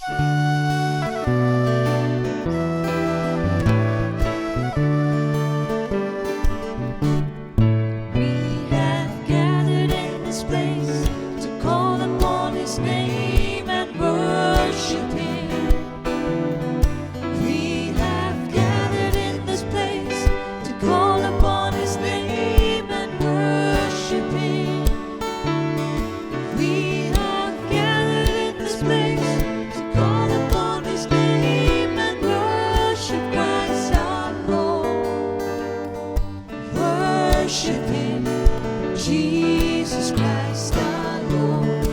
have gathered in this place to call upon His name and worship Him. We have gathered in this place to call upon His name and worship Him. We have gathered in this place to call upon His name and worship Christ our Lord. Worship Him, Jesus Christ our Lord.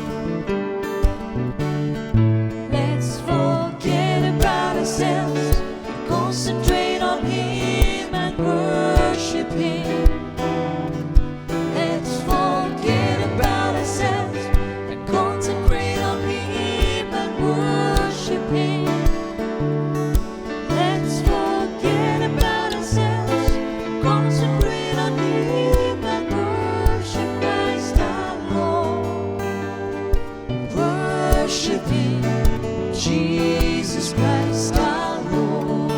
Let's forget about ourselves, concentrate on Him and worship Him. Let's forget about ourselves and concentrate on Him and worship Him. Let's forget about ourselves, concentrate on Him and worship Christ our Lord. Worship Him, Jesus Christ our Lord.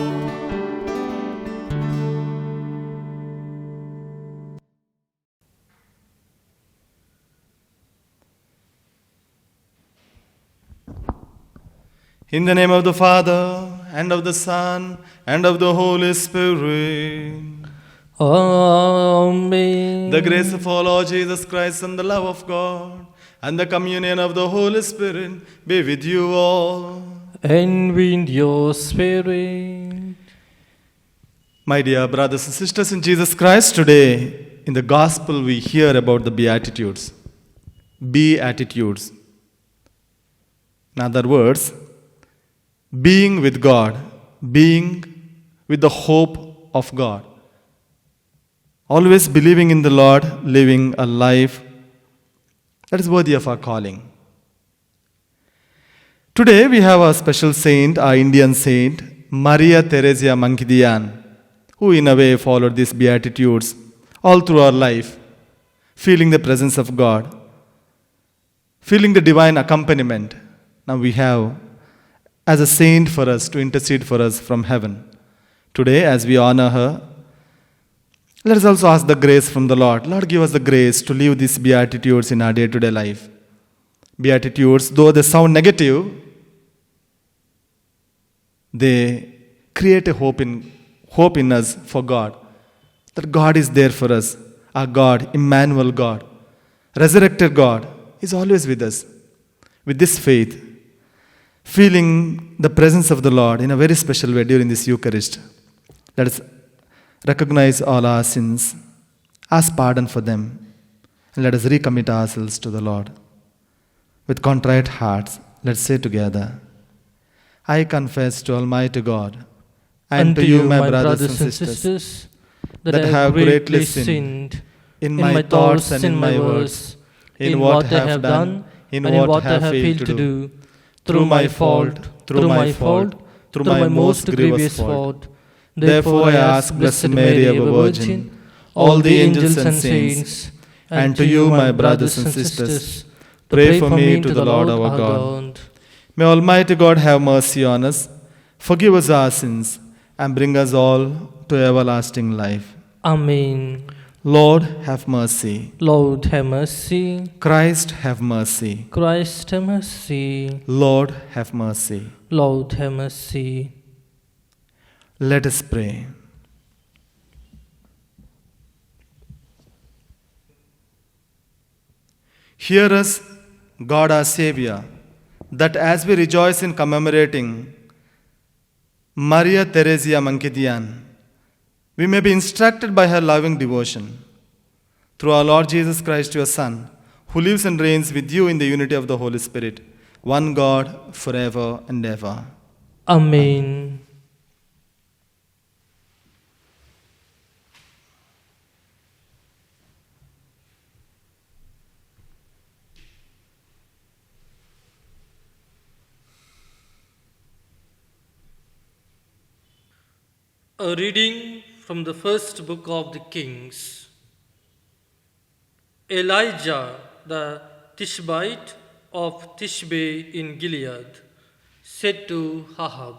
In the name of the Father, and of the Son, and of the Holy Spirit. Amen. The grace of our Lord Jesus Christ and the love of God and the communion of the Holy Spirit be with you all. And with your spirit. My dear brothers and sisters in Jesus Christ, today in the Gospel we hear about the Beatitudes. Beatitudes. In other words, being with God, being with the hope of God. Always believing in the Lord, living a life that is worthy of our calling. Today we have a special saint, our Indian saint, Maria Theresia Mankidian, who in a way followed these Beatitudes all through our life, feeling the presence of God, feeling the divine accompaniment. Now we have as a saint for us to intercede for us from heaven. Today, as we honor her, let us also ask the grace from the Lord. Lord, give us the grace to live these Beatitudes in our day-to-day life. Beatitudes, though they sound negative, they create a hope in us for God. That God is there for us. Our God, Emmanuel God, resurrected God, is always with us. With this faith, feeling the presence of the Lord in a very special way during this Eucharist. Let us recognize all our sins, ask pardon for them, and let us recommit ourselves to the Lord. With contrite hearts, let's say together, I confess to Almighty God and to you, my brothers and sisters, that I have greatly sinned in my thoughts and in my words, in what I have done, in what I have failed to do, through my fault, through my most grievous fault. Therefore I ask Blessed Mary, ever Virgin, all the angels and saints, and to you, my brothers and sisters, pray for me to the Lord our God. May Almighty God have mercy on us, forgive us our sins, and bring us all to everlasting life. Amen. Lord, have mercy. Lord, have mercy. Christ, have mercy. Christ, have mercy. Lord, have mercy. Lord, have mercy. Let us pray. Hear us, God our Savior, that as we rejoice in commemorating Maria Theresia Mankidian, we may be instructed by her loving devotion. Through our Lord Jesus Christ, your Son, who lives and reigns with you in the unity of the Holy Spirit, one God, forever and ever. Amen. A reading from the first book of the Kings. Elijah the Tishbite of Tishbe in Gilead said to Ahab,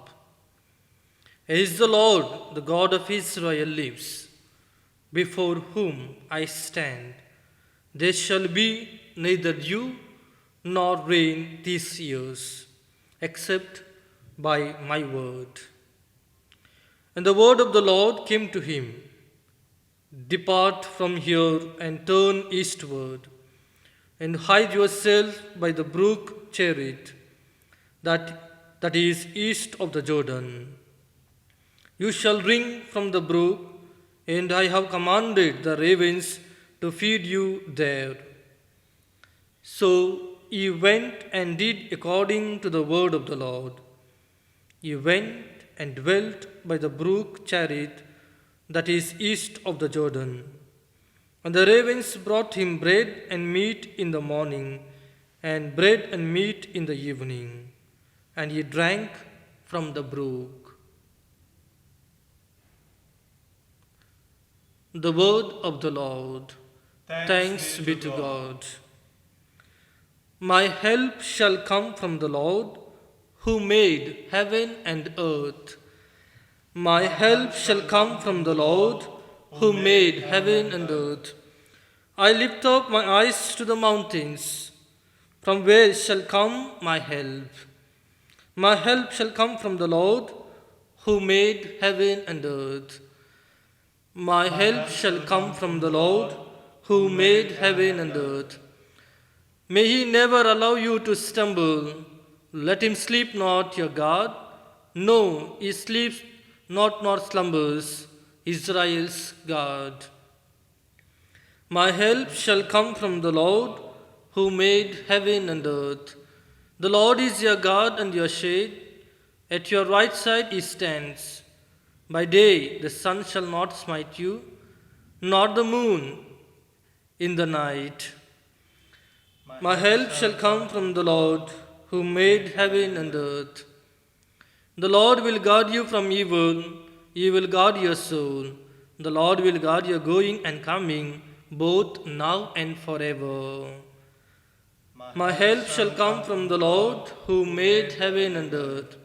"As the Lord, the God of Israel, lives, before whom I stand, there shall be neither dew nor rain these years, except by my word." And the word of the Lord came to him, "Depart from here and turn eastward, and hide yourself by the brook Cherith, that is east of the Jordan. You shall drink from the brook, and I have commanded the ravens to feed you there." So he went and did according to the word of the Lord. He went and dwelt by the brook Cherith, that is east of the Jordan. And the ravens brought him bread and meat in the morning, and bread and meat in the evening, and he drank from the brook. The word of the Lord. Thanks be to God. My help shall come from the Lord, who made heaven and earth. My help shall come from the Lord, who made heaven and earth. I lift up my eyes to the mountains. From where shall come my help? My help shall come from the Lord, who made heaven and earth. My help shall come from the Lord, who made heaven and earth. May he never allow you to stumble. Let him sleep not, your God. No, he sleeps not nor slumbers, Israel's God. My help shall come from the Lord, who made heaven and earth. The Lord is your God and your shade. At your right side he stands. By day the sun shall not smite you, nor the moon in the night. My help shall come from the Lord, who made heaven and earth. The Lord will guard you from evil. He will guard your soul. The Lord will guard your going and coming, both now and forever. My help shall come from the Lord, who made heaven and earth.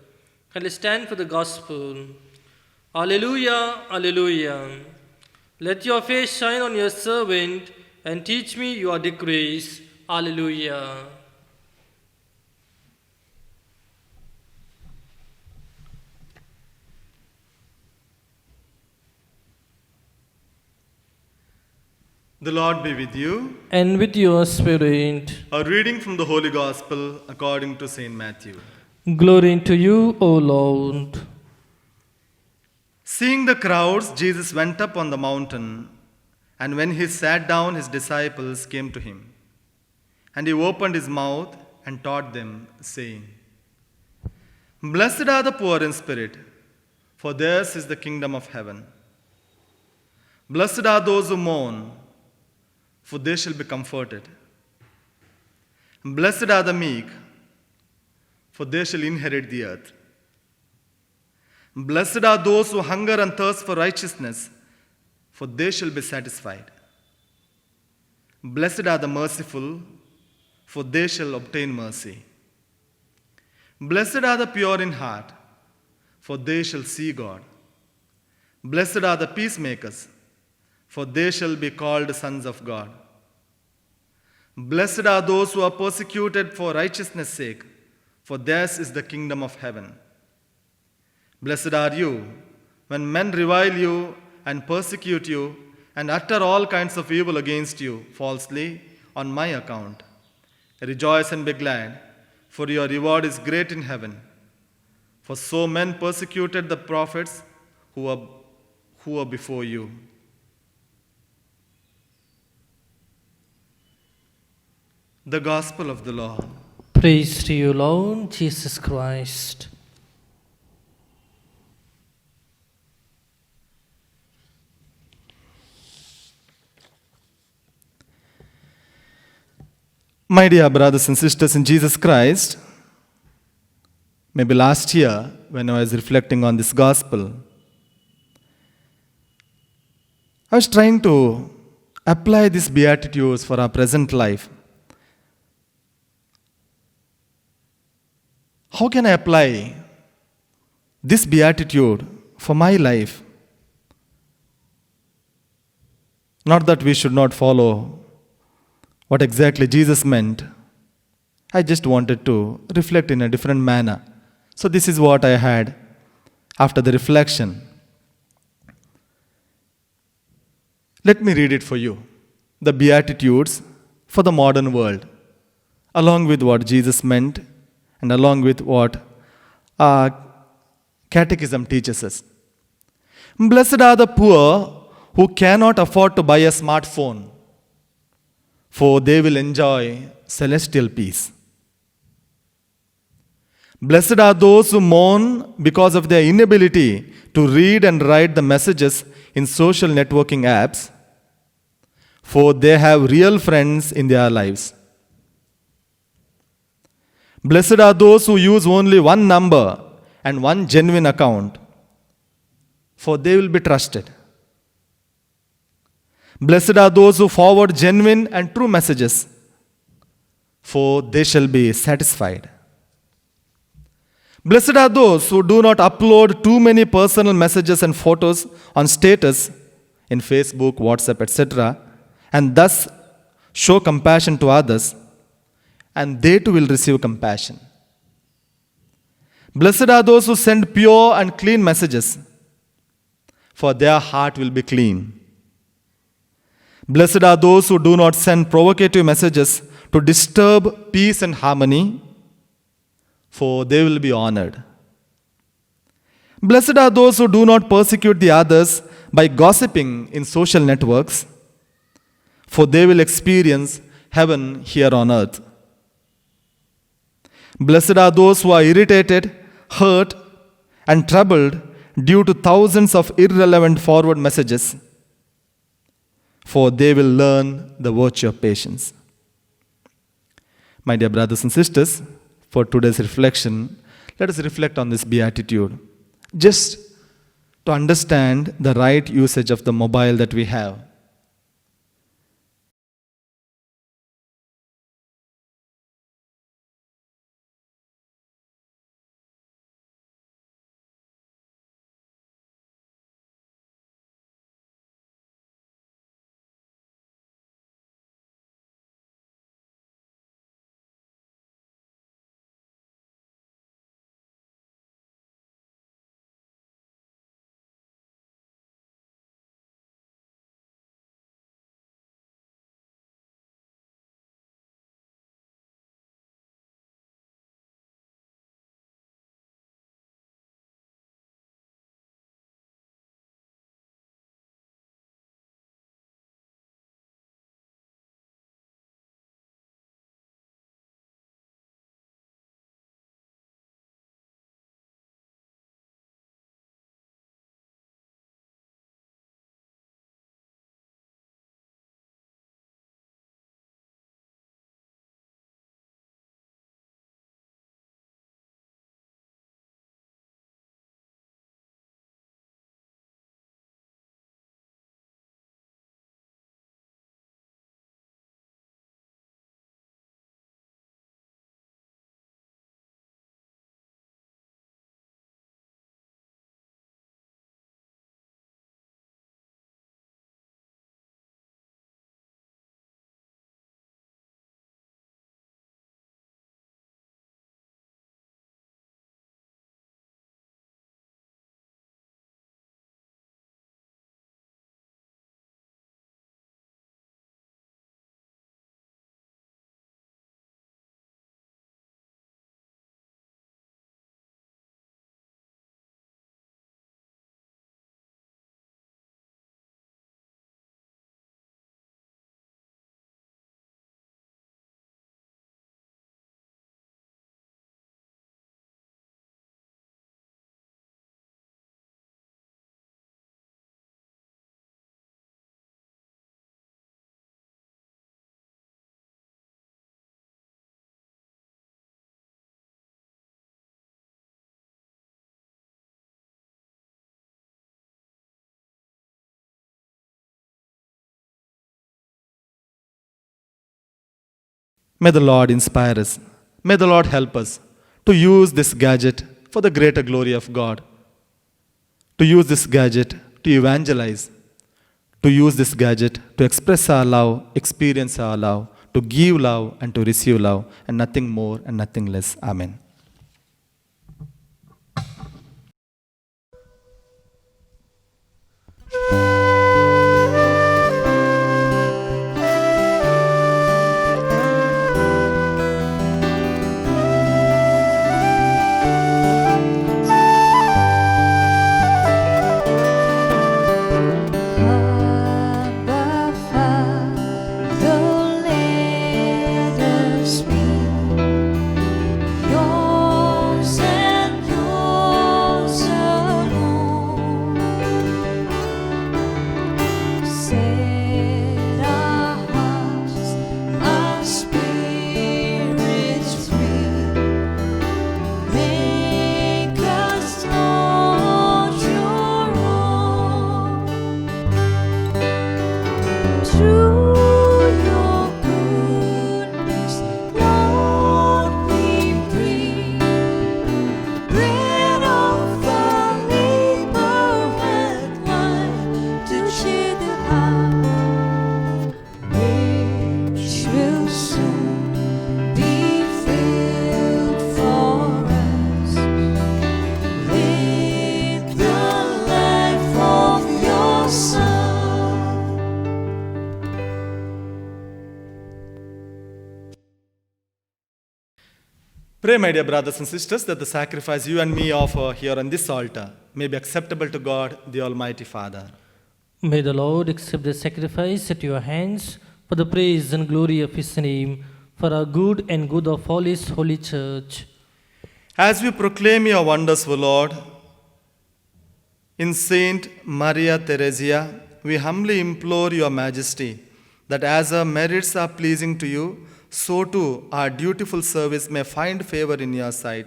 Shall I stand for the gospel? Alleluia, alleluia. Let your face shine on your servant, and teach me your decrees. Alleluia. The Lord be with you. And with your spirit. A reading from the Holy Gospel according to St. Matthew. Glory to you, O Lord. Seeing the crowds, Jesus went up on the mountain, and when he sat down, his disciples came to him. And he opened his mouth and taught them, saying, "Blessed are the poor in spirit, for theirs is the kingdom of heaven. Blessed are those who mourn, for they shall be comforted. Blessed are the meek, for they shall inherit the earth. Blessed are those who hunger and thirst for righteousness, for they shall be satisfied. Blessed are the merciful, for they shall obtain mercy. Blessed are the pure in heart, for they shall see God. Blessed are the peacemakers, for they shall be called sons of God. Blessed are those who are persecuted for righteousness' sake, for theirs is the kingdom of heaven. Blessed are you when men revile you and persecute you and utter all kinds of evil against you falsely on my account. Rejoice and be glad, for your reward is great in heaven. For so men persecuted the prophets who were before you." The Gospel of the Lord. Praise to you, Lord Jesus Christ. My dear brothers and sisters in Jesus Christ, maybe last year when I was reflecting on this gospel, I was trying to apply these beatitudes for our present life. how can I apply this beatitude for my life? Not that we should not follow what exactly Jesus meant. I just wanted to reflect in a different manner. So, this is what I had after the reflection. Let me read it for you. The Beatitudes for the modern world, along with what Jesus meant and along with what our Catechism teaches us. Blessed are the poor who cannot afford to buy a smartphone, for they will enjoy celestial peace. Blessed are those who mourn because of their inability to read and write the messages in social networking apps, for they have real friends in their lives. Blessed are those who use only one number and one genuine account, for they will be trusted. Blessed are those who forward genuine and true messages, for they shall be satisfied. Blessed are those who do not upload too many personal messages and photos on status in Facebook, WhatsApp, etc., and thus show compassion to others, and they too will receive compassion. Blessed are those who send pure and clean messages, for their heart will be clean. Blessed are those who do not send provocative messages to disturb peace and harmony, for they will be honored. Blessed are those who do not persecute the others by gossiping in social networks, for they will experience heaven here on earth. Blessed are those who are irritated, hurt, and troubled due to thousands of irrelevant forward messages, for they will learn the virtue of patience. My dear brothers and sisters, for today's reflection, let us reflect on this beatitude, just to understand the right usage of the mobile that we have. May the Lord inspire us. May the Lord help us to use this gadget for the greater glory of God, to use this gadget to evangelize, to use this gadget to express our love, experience our love, to give love and to receive love, and nothing more and nothing less. Amen. Abba, Father, let us be yours and yours alone. Set our hearts, our spirits free. Make us, Lord, your own. Through your goodness, Lord, we bring bread of our labor and wine to cheer the heart, which will soon be filled for us with the life of your Son. Pray, my dear brothers and sisters, that the sacrifice you and me offer here on this altar may be acceptable to God, the Almighty Father. May the Lord accept the sacrifice at your hands for the praise and glory of His name, for our good and good of all His holy church. As we proclaim your wonders, O Lord, in Saint Maria Theresia, we humbly implore your majesty that as our merits are pleasing to you, so too our dutiful service may find favor in your sight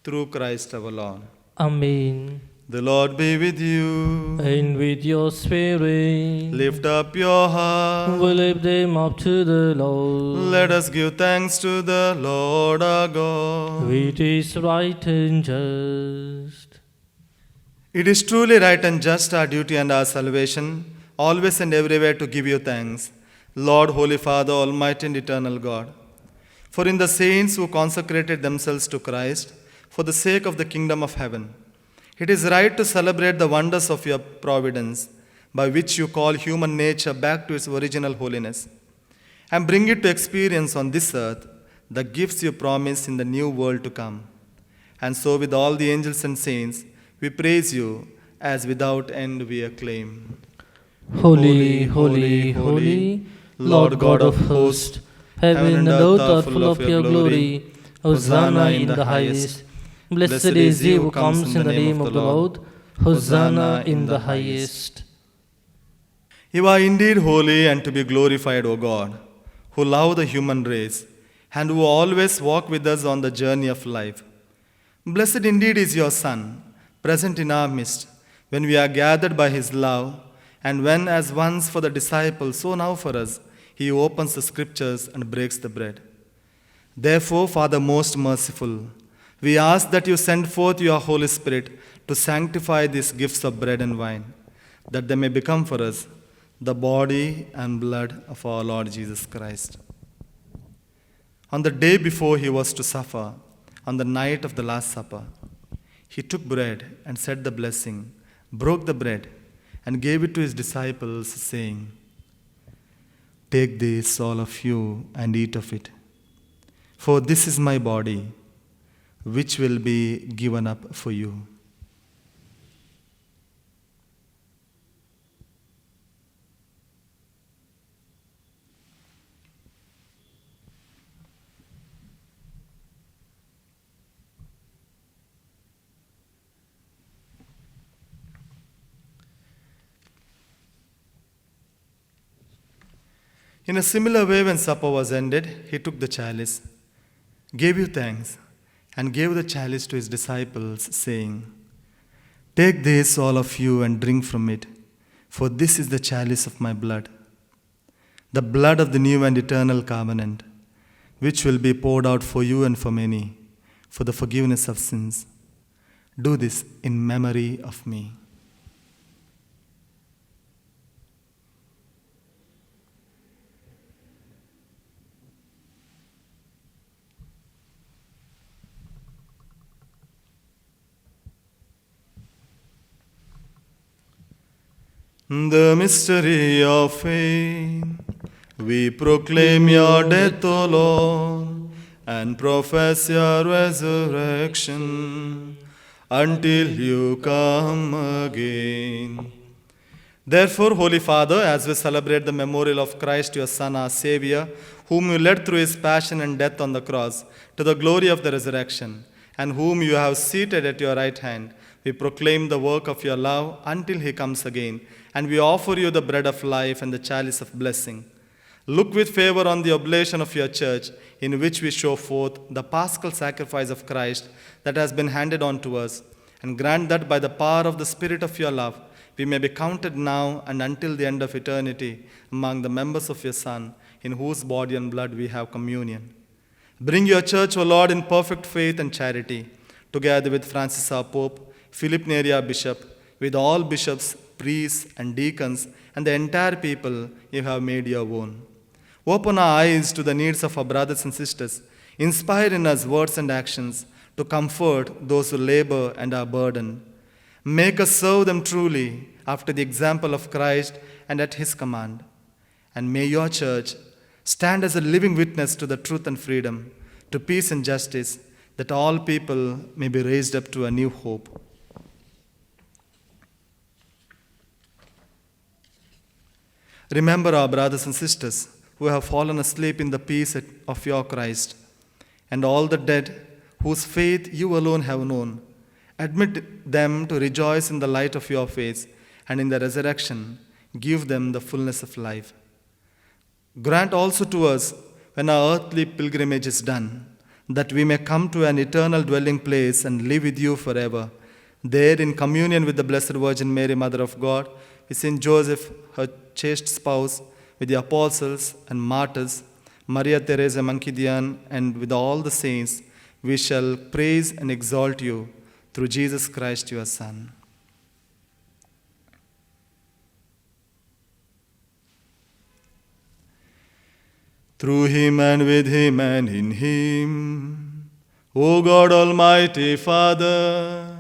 through Christ our Lord. Amen. The Lord be with you. And with your spirit, Lift up your heart. we lift them up to the Lord. Let us give thanks to the Lord our God. It is right and just. It is truly right and just, our duty and our salvation, always and everywhere to give you thanks, Lord, Holy Father, Almighty and Eternal God. For in the saints who consecrated themselves to Christ, for the sake of the kingdom of heaven, it is right to celebrate the wonders of your providence, by which you call human nature back to its original holiness, and bring it to experience on this earth the gifts you promise in the new world to come. And so with all the angels and saints, we praise you as without end we acclaim. Holy, holy, holy, Lord God of hosts, heaven and earth are full of your glory. Hosanna in the highest. Blessed is he who comes in the name of the Lord. Hosanna in the highest. You are indeed holy and to be glorified, O God, who love the human race and who always walk with us on the journey of life. Blessed indeed is your Son, present in our midst, when we are gathered by his love, and when, as once for the disciples, so now for us, he opens the scriptures and breaks the bread. Therefore, Father most merciful, we ask that you send forth your Holy Spirit to sanctify these gifts of bread and wine, that they may become for us the body and blood of our Lord Jesus Christ. On the day before he was to suffer, on the night of the Last Supper, he took bread and said the blessing, broke the bread, and gave it to his disciples, saying, "Take this, all of you, and eat of it. For this is my body, which will be given up for you." In a similar way, when supper was ended, he took the chalice, gave you thanks, and gave the chalice to his disciples, saying, "Take this, all of you, and drink from it, for this is the chalice of my blood, the blood of the new and eternal covenant, which will be poured out for you and for many, for the forgiveness of sins. Do this in memory of me. The mystery of faith. We proclaim your death, O Lord, and profess your resurrection until you come again. Therefore, Holy Father, as we celebrate the memorial of Christ, your Son, our Savior, whom you led through his passion and death on the cross to the glory of the resurrection, and whom you have seated at your right hand, we proclaim the work of your love until he comes again, and we offer you the bread of life and the chalice of blessing. Look with favor on the oblation of your church, in which we show forth the paschal sacrifice of Christ that has been handed on to us, and grant that by the power of the Spirit of your love, we may be counted now and until the end of eternity among the members of your Son, in whose body and blood we have communion. Bring your church, O Lord, in perfect faith and charity, together with Francis our Pope, Philip Neri our Bishop, with all bishops, priests, and deacons, and the entire people you have made your own. Open our eyes to the needs of our brothers and sisters. Inspire in us words and actions to comfort those who labor and are burdened. Make us serve them truly after the example of Christ and at his command. And may your church stand as a living witness to the truth and freedom, to peace and justice, that all people may be raised up to a new hope. Remember our brothers and sisters who have fallen asleep in the peace of your Christ, and all the dead whose faith you alone have known. Admit them to rejoice in the light of your face, and in the resurrection give them the fullness of life. Grant also to us, when our earthly pilgrimage is done, that we may come to an eternal dwelling place and live with you forever. There, in communion with the Blessed Virgin Mary, Mother of God, with Saint Joseph, her chaste spouse, with the apostles and martyrs, Maria Theresa Mankidian, and with all the saints, we shall praise and exalt you through Jesus Christ, your Son. Through him and with him and in him, O God Almighty Father,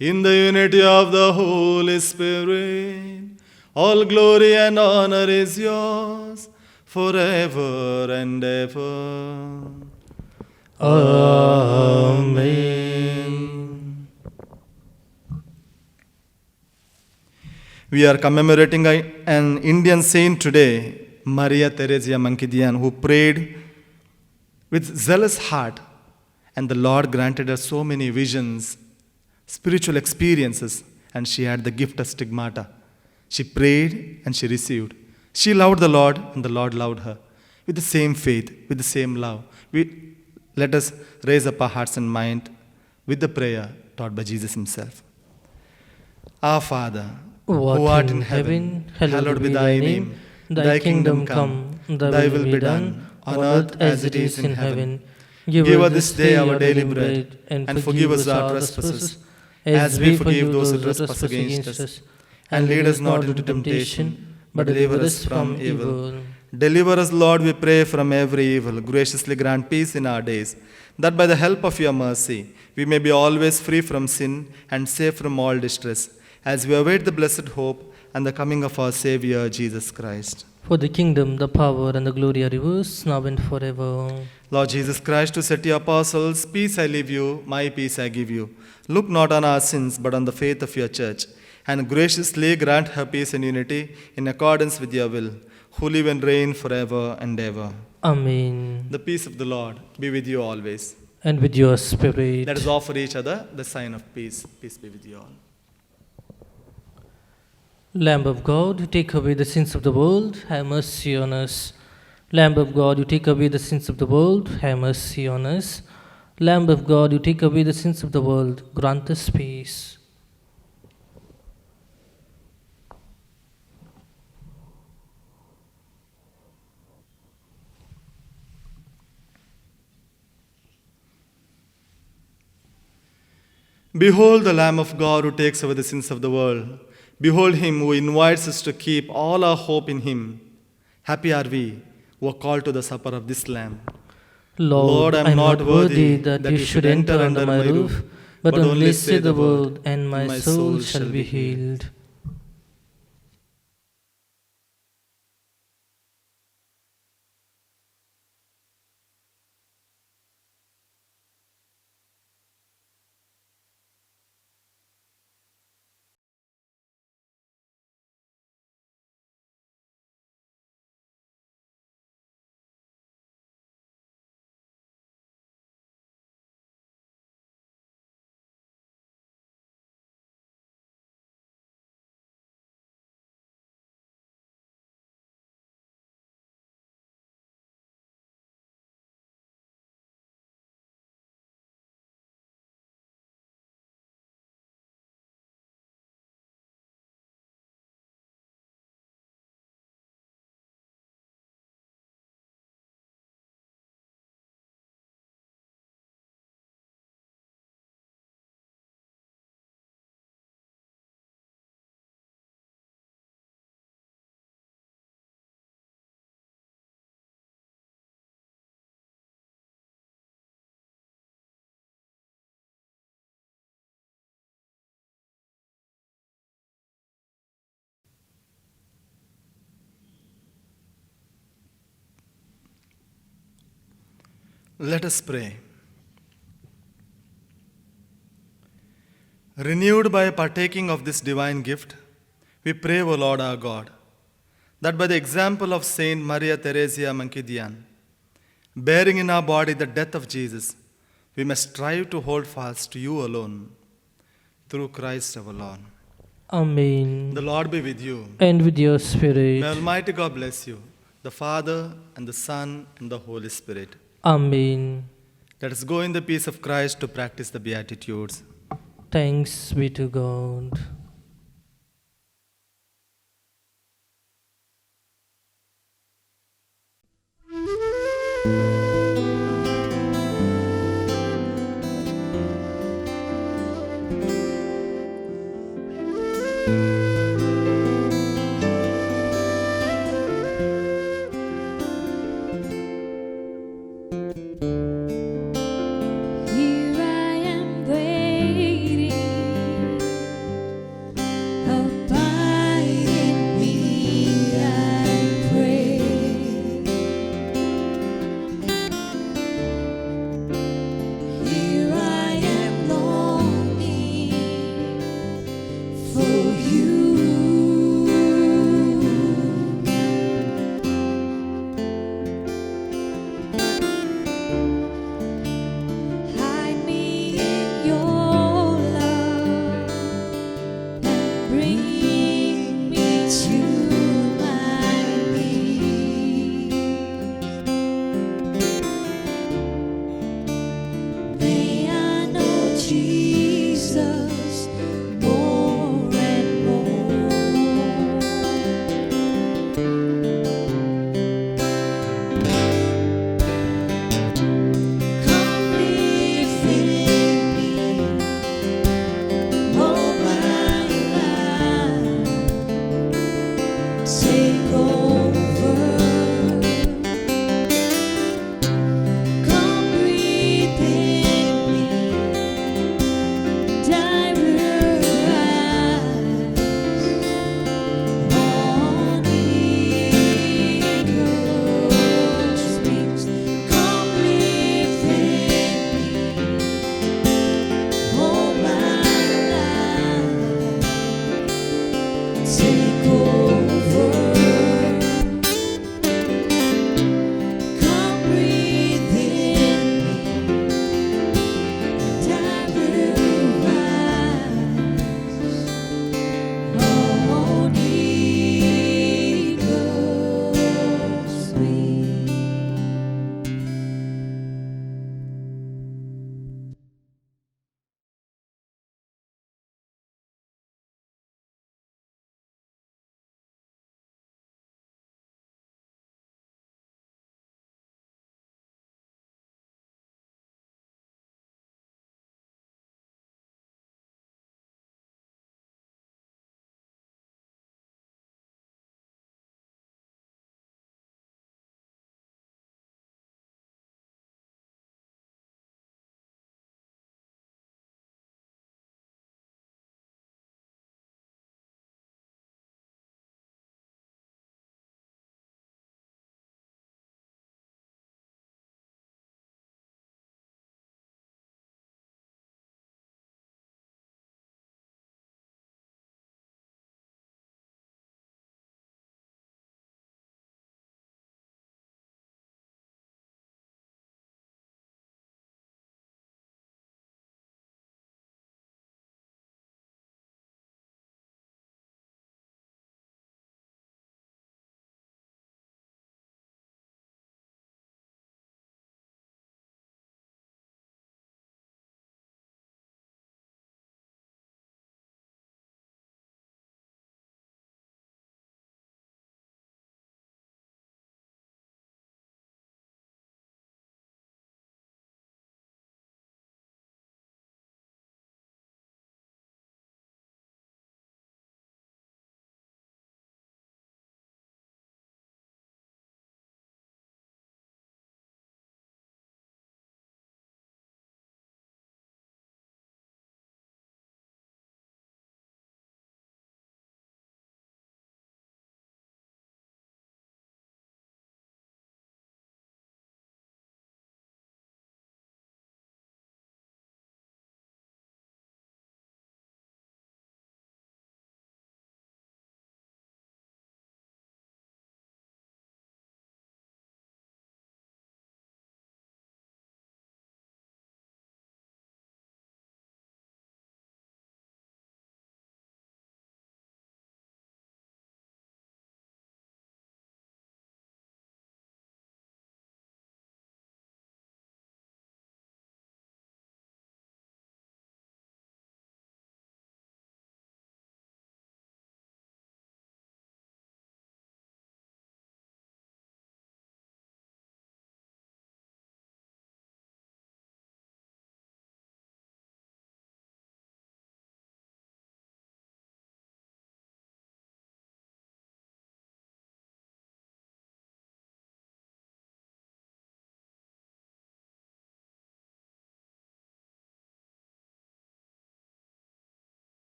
in the unity of the Holy Spirit, all glory and honor is yours forever and ever. Amen. We are commemorating an Indian saint today, Maria Theresa Mankidian, who prayed with zealous heart, and the Lord granted her so many visions, spiritual experiences, and she had the gift of stigmata. She prayed and she received. She loved the Lord and the Lord loved her. With the same faith, with the same love, let us raise up our hearts and mind with the prayer taught by Jesus himself. Our Father, who art in heaven, hallowed be thy name. Thy kingdom come, thy will be done, on earth as it is in heaven. Give us this day our daily bread, and forgive us our trespasses, as we forgive those who trespass against us. And lead us not into temptation, but deliver us from evil. Deliver us, Lord, we pray, from every evil. Graciously grant peace in our days, that by the help of your mercy, we may be always free from sin and safe from all distress, as we await the blessed hope and the coming of our Savior, Jesus Christ. For the kingdom, the power, and the glory are yours, now and forever. Lord Jesus Christ, who said to your apostles, peace I leave you, my peace I give you. Look not on our sins, but on the faith of your church, and graciously grant her peace and unity in accordance with your will, who live and reign forever and ever. Amen. The peace of the Lord be with you always. And with your spirit. Let us offer each other the sign of peace. Peace be with you all. Lamb of God, you take away the sins of the world, have mercy on us. Lamb of God, you take away the sins of the world, have mercy on us. Lamb of God, you take away the sins of the world, grant us peace. Behold the Lamb of God who takes away the sins of the world. Behold him who invites us to keep all our hope in him. Happy are we who are called to the supper of this Lamb. Lord, I am not worthy that you should enter under my roof, but only say the word, and my soul shall be healed. Let us pray. Renewed by partaking of this divine gift, we pray, O Lord our God, that by the example of Saint Maria Theresia Mankidian, bearing in our body the death of Jesus, we must strive to hold fast to you alone, through Christ our Lord. Amen. The Lord be with you. And with your spirit. May Almighty God bless you, the Father and the Son and the Holy Spirit. Amen. Let us go in the peace of Christ to practice the Beatitudes. Thanks be to God. Here I am waiting, abide in me, I pray. Here I am longing for you. Hide me in your love and bring me to my knees. May I know Jesus.